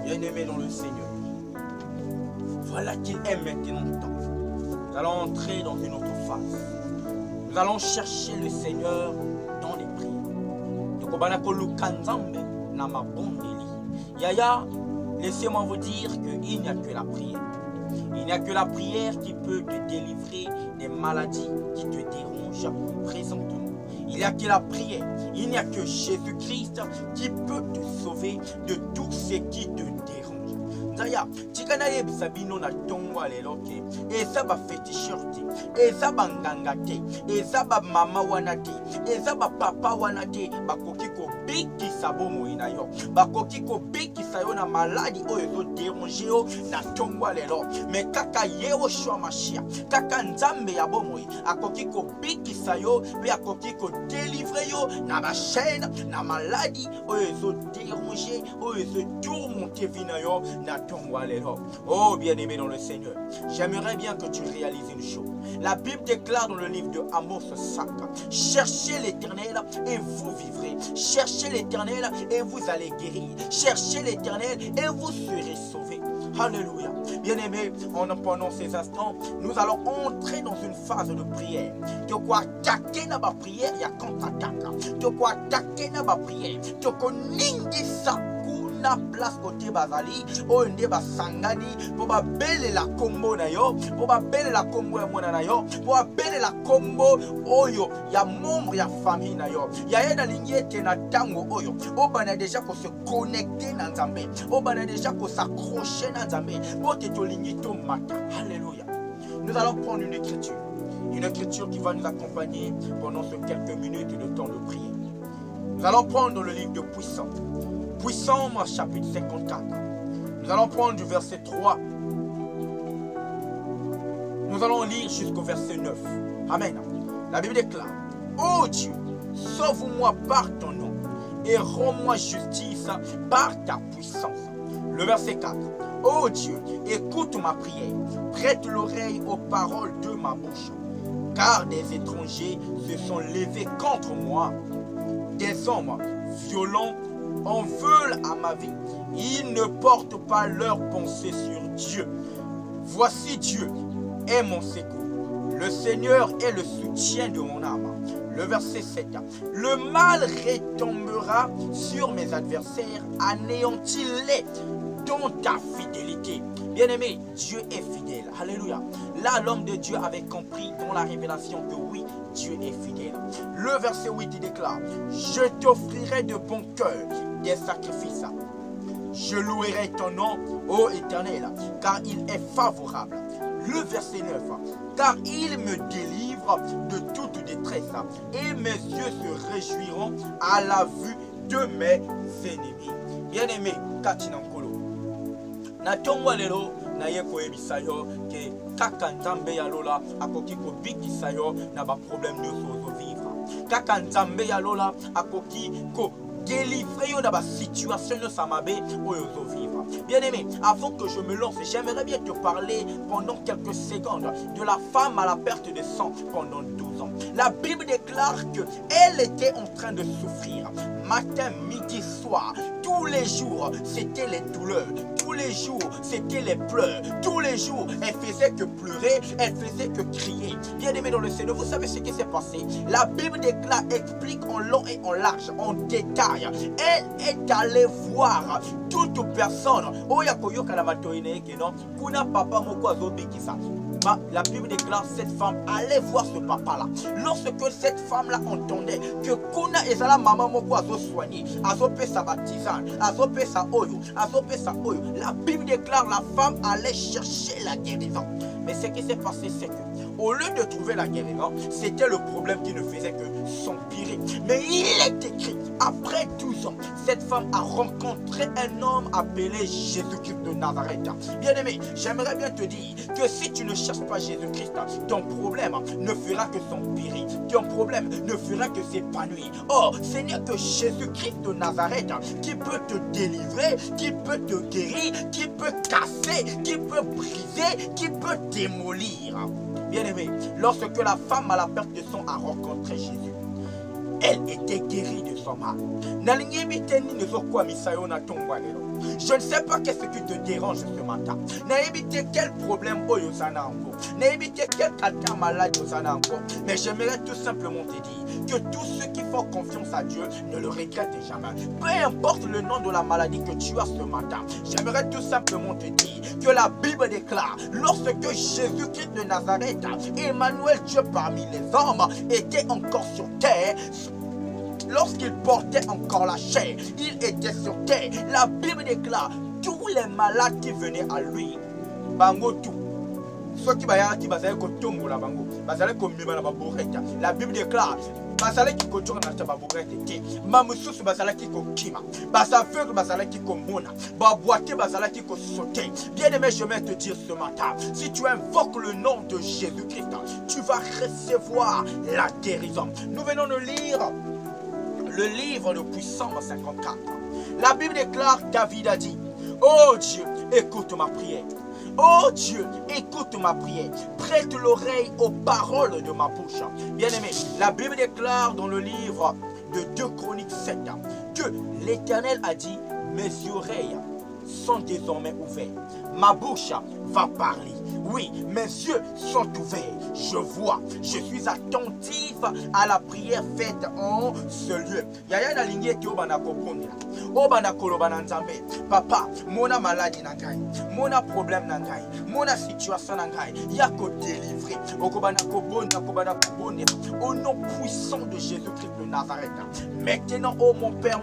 Bien-aimés dans le Seigneur, voilà qu'il est maintenant le temps. Nous allons entrer dans une autre phase. Nous allons chercher le Seigneur dans les prières. Yaya, laissez-moi vous dire qu'il n'y a que la prière. Il n'y a que la prière qui peut te délivrer des maladies qui te dérangent présentement. Il n'y a que la prière. Il n'y a que Jésus-Christ qui peut te sauver de tout ce qui te dérange. Zaya, tikana yebisa bino na tongo lelo ke eza ba féticheur te, eza ba nganga te, eza ba mama wana te, eza ba papa wana te, bakoki ko bikisa bomoi na yo, bakoki ko bikisa yo na maladi oyo ezo déranger yo na tongo lelo. Mais kaka yewo shwa mashia, kaka nzambe ya bomoi akoki ko bikisa yo, pe akoki ko délivrer yo na ba chaîne, na maladi oyo ezo déranger, oyo ezo tourmenter vina yo na. Oh bien-aimé dans le Seigneur, j'aimerais bien que tu réalises une chose. La Bible déclare dans le livre de Amos 5, cherchez l'Éternel et vous vivrez. Cherchez l'Éternel et vous allez guérir. Cherchez l'Éternel et vous serez sauvés. Alléluia. Bien-aimé, pendant ces instants, nous allons entrer dans une phase de prière. De quoi attaquer na ba prière, il y a contre-attaque. De quoi attaquer na ba prière. De quoi ningisa. Na place côté bazali onde basangani pour ba belle la combo na yo, pour ba belle la combo ya mwana na yo, pour ba belle la combo oyo ya membre ya famille na yo. Ya yena lignete na tango oyo obana déjà ko se connecter na Nzambe, obana déjà ko s'accrocher na Nzambe pour que to lignito mata. Alléluia. Nous allons prendre une écriture qui va nous accompagner pendant ces quelques minutes de temps de prière. Nous allons prendre le livre de Puissant, chapitre 54. Nous allons prendre du verset 3. Nous allons lire jusqu'au verset 9. Amen. La Bible déclare: ô Dieu, sauve-moi par ton nom et rends-moi justice par ta puissance. Le verset 4. Ô Dieu, écoute ma prière, prête l'oreille aux paroles de ma bouche. Car des étrangers se sont levés contre moi, des hommes violents en veulent à ma vie. Ils ne portent pas leurs pensées sur Dieu. Voici Dieu est mon secours. Le Seigneur est le soutien de mon âme. Le verset 7. Le mal retombera sur mes adversaires, anéantis-les dans ta fidélité. Bien-aimé, Dieu est fidèle. Alléluia. Là, l'homme de Dieu avait compris dans la révélation que oui, Dieu est fidèle. Le verset 8, il déclare: je t'offrirai de bon cœur des sacrifices. Je louerai ton nom, ô Éternel, car il est favorable. Le verset 9. Car il me délivre de toute détresse et mes yeux se réjouiront à la vue de mes ennemis. Bien-aimé, Katinankolo. Natongo lelo na ye koyebisa yo ke kaka Nzambe ya lola akoki kobikisa yo na ba problème nyonso ozovivre. Kaka Nzambe ya lola akoki ko délivrer yo na ba situation nyonso mabe oyo ozovivre. Bien-aimé, avant que je me lance, j'aimerais bien te parler pendant quelques secondes de la femme à la perte de sang pendant 12 ans. La Bible déclare qu'elle était en train de souffrir matin, midi, soir. Tous les jours, c'était les douleurs. Tous les jours, c'était les pleurs. Tous les jours, elle faisait que pleurer, elle faisait que crier. Bien-aimé dans le Seigneur, vous savez ce qui s'est passé? La Bible déclare, explique en long et en large, en détail. Elle est allée voir toute personne. La Bible déclare cette femme allait voir ce papa-là. Lorsque cette femme-là entendait que Kuna et la maman moko azo soigné, azo pe sa baptisane, azo pe sa oyo, la Bible déclare la femme allait chercher la guérison. Mais ce qui s'est passé, c'est que au lieu de trouver la guérison, c'était le problème qui ne faisait que s'empirer. Mais il est écrit, après 12 ans, cette femme a rencontré un homme appelé Jésus-Christ de Nazareth. Bien-aimé, j'aimerais bien te dire que si tu ne cherches pas Jésus-Christ, ton problème ne fera que s'empirer. Ton problème ne fera que s'épanouir. Or, ce n'est que Jésus-Christ de Nazareth qui peut te délivrer, qui peut te guérir, qui peut casser, qui peut briser, qui peut démolir. Bien-aimé, lorsque la femme à la perte de sang a rencontré Jésus, elle était guérie de son mal. Je ne sais pas qu'est-ce qui te dérange ce matin. Quel problème quel cas malade. Mais j'aimerais tout simplement te dire que tous ceux qui font confiance à Dieu ne le regrettent jamais. Peu importe le nom de la maladie que tu as ce matin, j'aimerais tout simplement te dire que la Bible déclare, lorsque Jésus-Christ de Nazareth, Emmanuel, Dieu parmi les hommes, était encore sur terre, lorsqu'il portait encore la chair, il était sur terre. La Bible déclare, tous les malades qui venaient à lui, bango tout. La Bible déclare, bien-aimé, je vais te dire ce matin, si tu invoques le nom de Jésus-Christ, tu vas recevoir la guérison. Nous venons de lire le livre de Psaume 54. La Bible déclare, David a dit, oh Dieu, écoute ma prière. Oh Dieu, écoute ma prière. Prête l'oreille aux paroles de ma bouche. Bien-aimé, la Bible déclare dans le livre de 2 Chroniques 7 que l'Éternel a dit, mes oreilles sont désormais ouvertes. Ma bouche va parler. Oui, mes yeux sont ouverts. Je vois, je suis attentif à la prière faite en ce lieu. Yaya na ligne ki obana kokondela. Obana kolobana nzambe. Papa, mona maladie na ngai, mona problème na ngai, mona situation na ngai, ya ko délivrer. Okobana kobonda, kobana kobonda. Au nom puissant de Jésus-Christ de Nazareth. Maintenant, oh mon Père,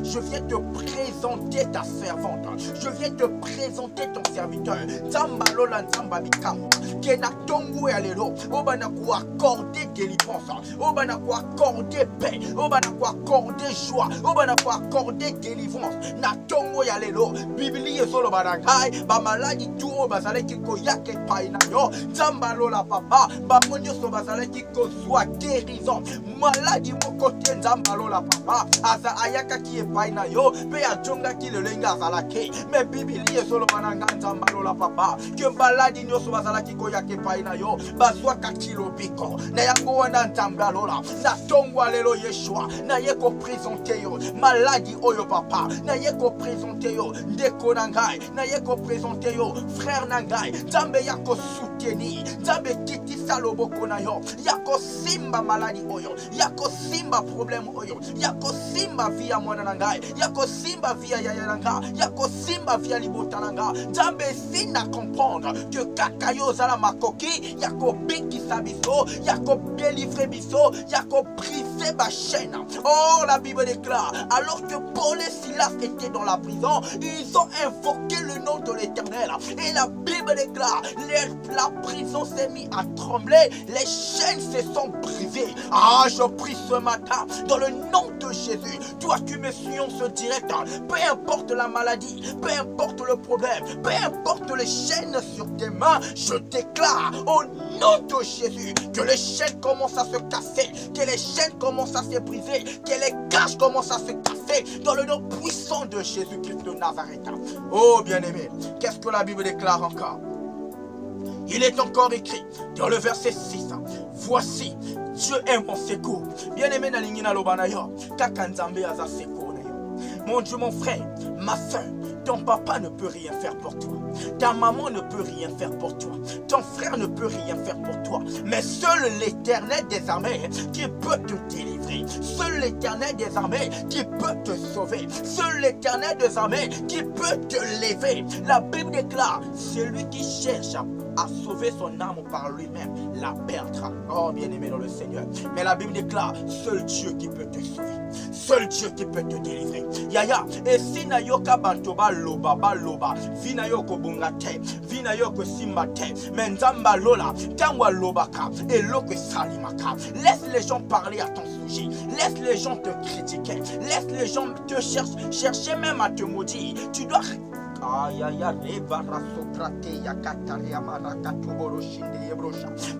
je viens te présenter ta servante. Je viens te présenter ton serviteur. Zambalola nzamba bikamo. Kena tongu ya lelo. Obana ko accorder délivrance. Obana ko accorder paix. Obana ko accorder joie. Obana ko accorder délivrance. Na tongu ya lelo. Bibli ezolo barangai. Ba maladi tu obazale kiko yake paina yo. Zambalola papa. Ba monyo so bazale kiko soit guérison. Maladi mokote nzambalola papa. Asa ayaka ki e paina yo. Pe ajonga ki le lenga zalake. Me bibli ezolo bananga nzambalola papa. Que maladi nyoso bazala kiko yake paina yo. Bazwa kakilo biko. Na yango wana nzambalola. Na tongwa lelo Yeshua. Na yeko présenter yo. Maladi oyo papa. Na yeko présenter yo. Ndeko nangai. Na yeko présenter yo. Frère nangai. Nzambe yako soutenir. Nzambe kiti saloboko na yo. Yako simba maladi oyo. Yako simba problème oyo. Yako simba via mwana nangai. Yako simba via yaya nanga. Yako simba via libota nanga. Nzambe sina comprendre que kakayo zala makoki. Yako biki sabiso. Yako délivrer biso. Yako briser ma chaîne. Oh, la Bible déclare, alors que Paul et Silas étaient dans la prison, ils ont invoqué le nom de l'Éternel. Et la Bible déclare, la prison s'est mise à trembler, les chaînes se sont brisées. Ah, je prie ce matin, dans le nom de Jésus, toi qui me suis en ce direct, peu importe la maladie, peu importe le problème, peu importe les chaînes sur tes mains, je déclare au nom de Jésus que les chaînes commencent à se casser, que les chaînes commencent à se briser, que les cages commencent à se casser dans le nom puissant de Jésus-Christ de Nazareth. Oh bien-aimé, qu'est-ce que la Bible déclare encore? Il est encore écrit dans le verset 6, voici, Dieu est mon secours. Bien-aimé, Nalingina Lobanayo, Kakanzambe Aza secours. Mon Dieu, mon frère, ma soeur, ton papa ne peut rien faire pour toi. Ta maman ne peut rien faire pour toi. Ton frère ne peut rien faire pour toi. Mais seul l'Éternel des armées qui peut te délivrer. Seul l'Éternel des armées qui peut te sauver. Seul l'Éternel des armées qui peut te lever. La Bible déclare, celui qui cherche à sauver son âme par lui-même la perdra. Oh bien-aimé dans le Seigneur. Mais la Bible déclare, seul Dieu qui peut te sauver. Seul Dieu qui peut te délivrer. Yaya, et si na yoka bantoba loba ba loba, vina yoko bungate, vina yoko simbate, menzamba lola, tangwa lobaka, et loke salimaka. Laisse les gens parler à ton sujet. Laisse les gens te critiquer. Laisse les gens te chercher même à te maudire. Tu dois...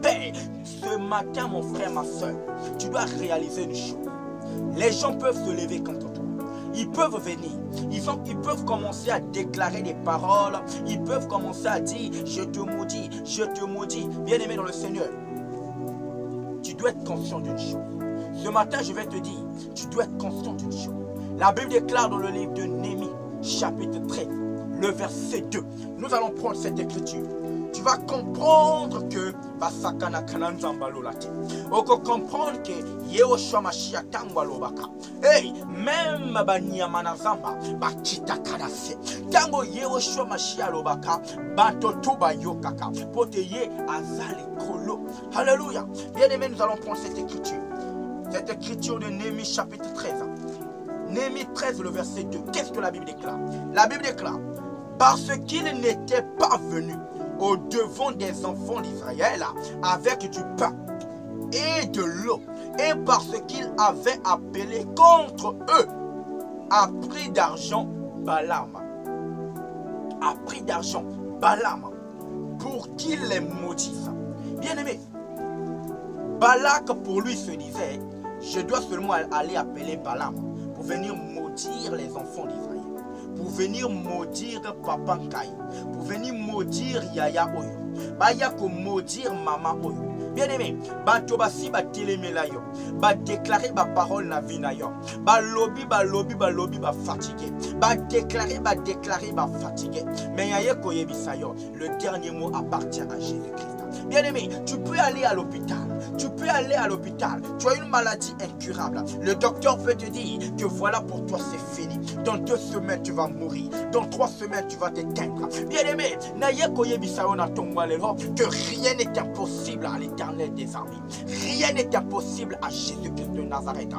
Père, ce matin, mon frère, ma soeur, tu dois réaliser une chose. Les gens peuvent se lever contre toi. ils peuvent venir. Ils peuvent commencer à déclarer des paroles. Ils peuvent commencer à dire, je te maudis, je te maudis. Bien-aimé dans le Seigneur, tu dois être conscient d'une chose. Ce matin, je vais te dire, tu dois être conscient d'une chose. La Bible déclare dans le livre de Néhémie, chapitre 13, le verset 2. Nous allons prendre cette écriture. Tu vas comprendre que comprendre que Yehoshua Mashiach Tangwalobaka. Hey, même Banyamanazamba, Bakita Kadase. Tango Yehoshua Mashiach Lobaka, Batotuba Yokaka, Poteye Azali Kolo. Alléluia. Bien aimé, nous allons prendre cette écriture. Cette écriture de Néhémie chapitre 13. Néhémie 13, le verset 2. Qu'est-ce que la Bible déclare? La Bible déclare, parce qu'il n'était pas venu au devant des enfants d'Israël avec du pain et de l'eau, et parce qu'il avait appelé contre eux à prix d'argent Balaam, à prix d'argent Balaam, pour qu'il les maudisse. Bien aimé, Balak pour lui se disait, je dois seulement aller appeler Balaam pour venir maudire les enfants d'Israël, pour venir maudire Papa Nkai, pour venir maudire Yaya Oyo, Bayako maudire Mama Oyo. Bien aimé, Bantobasi ba telemela yo, ba déclarer ba parole na vie na yo, ba lobby ba fatigué, ba déclarer ba fatigué. Mais Yaya koyebisa yo, le dernier mot appartient à Jésus-Christ. Bien aimé, tu peux aller à l'hôpital. Tu peux aller à l'hôpital. Tu as une maladie incurable. Le docteur peut te dire que voilà pour toi c'est fini. Dans 2 semaines tu vas mourir. Dans 3 semaines tu vas t'éteindre. Bien aimé, que rien n'est impossible à l'Éternel des armées. Rien n'est impossible à Jésus-Christ de Nazareth.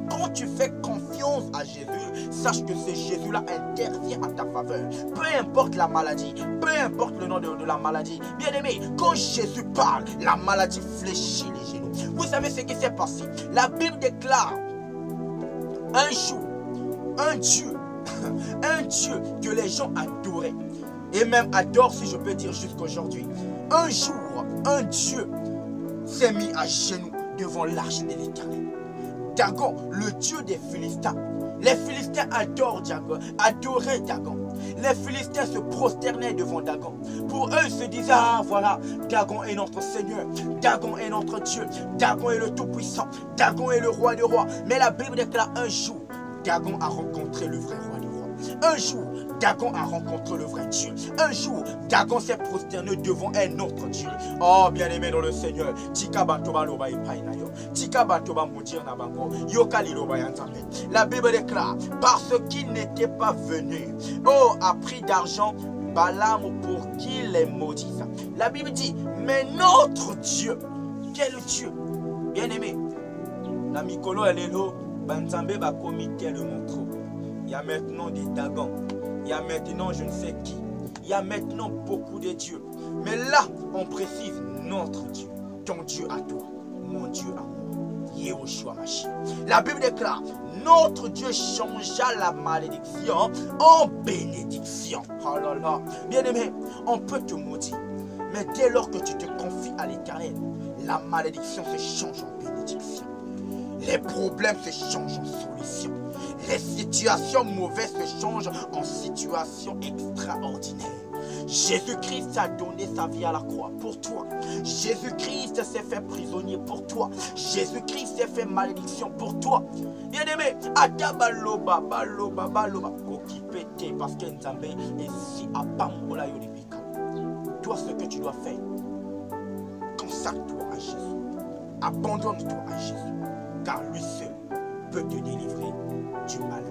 Quand tu fais confiance à Jésus, sache que ce Jésus-là intervient à ta faveur. Peu importe la maladie, peu importe le nom de la maladie. Bien aimé, quand Jésus parle, la maladie fléchit les genoux. Vous savez ce qui s'est passé? La Bible déclare un jour, un Dieu que les gens adoraient. Et même adorent, si je peux dire, jusqu'aujourd'hui. Un jour, un Dieu s'est mis à genoux devant l'arche de l'Éternel. Dagon, le Dieu des Philistins. Les Philistins adorent Dagon, adoraient Dagon. Les Philistins se prosternaient devant Dagon. Pour eux, ils se disaient, ah voilà, Dagon est notre Seigneur, Dagon est notre Dieu, Dagon est le Tout-Puissant, Dagon est le Roi des Rois. Mais la Bible déclare un jour, Dagon a rencontré le vrai Roi des Rois. Un jour, Dagon a rencontré le vrai Dieu. Un jour, Dagon s'est prosterné devant un autre Dieu. Oh, bien-aimé dans le Seigneur, la Bible déclare, parce qu'il n'était pas venu, oh, à prix d'argent, Balaam pour qu'il les maudisse. La Bible dit, mais notre Dieu, quel Dieu? Bien-aimé, la Mikolo Alelo, Banzambe va comiter le montre. Il y a maintenant des Dagons. Il y a maintenant je ne sais qui. Il y a maintenant beaucoup de dieux. Mais là, on précise notre Dieu. Ton Dieu à toi. Mon Dieu à moi. Yehoshua Mashiach. La Bible déclare, notre Dieu changea la malédiction en bénédiction. Oh là là. Bien aimé, on peut te maudire. Mais dès lors que tu te confies à l'Éternel, la malédiction se change en bénédiction. Les problèmes se changent en solution. Les situations mauvaises se changent en situations extraordinaires. Jésus-Christ a donné sa vie à la croix pour toi. Jésus-Christ s'est fait prisonnier pour toi. Jésus-Christ s'est fait malédiction pour toi. Bien-aimé, Adabaloba, Baloba, Baloba, Kokipete, parce que Nzambe est si à Pambola Yolibika. Toi, ce que tu dois faire, consacre-toi à Jésus. Abandonne-toi à Jésus, car lui seul peut te délivrer du mal.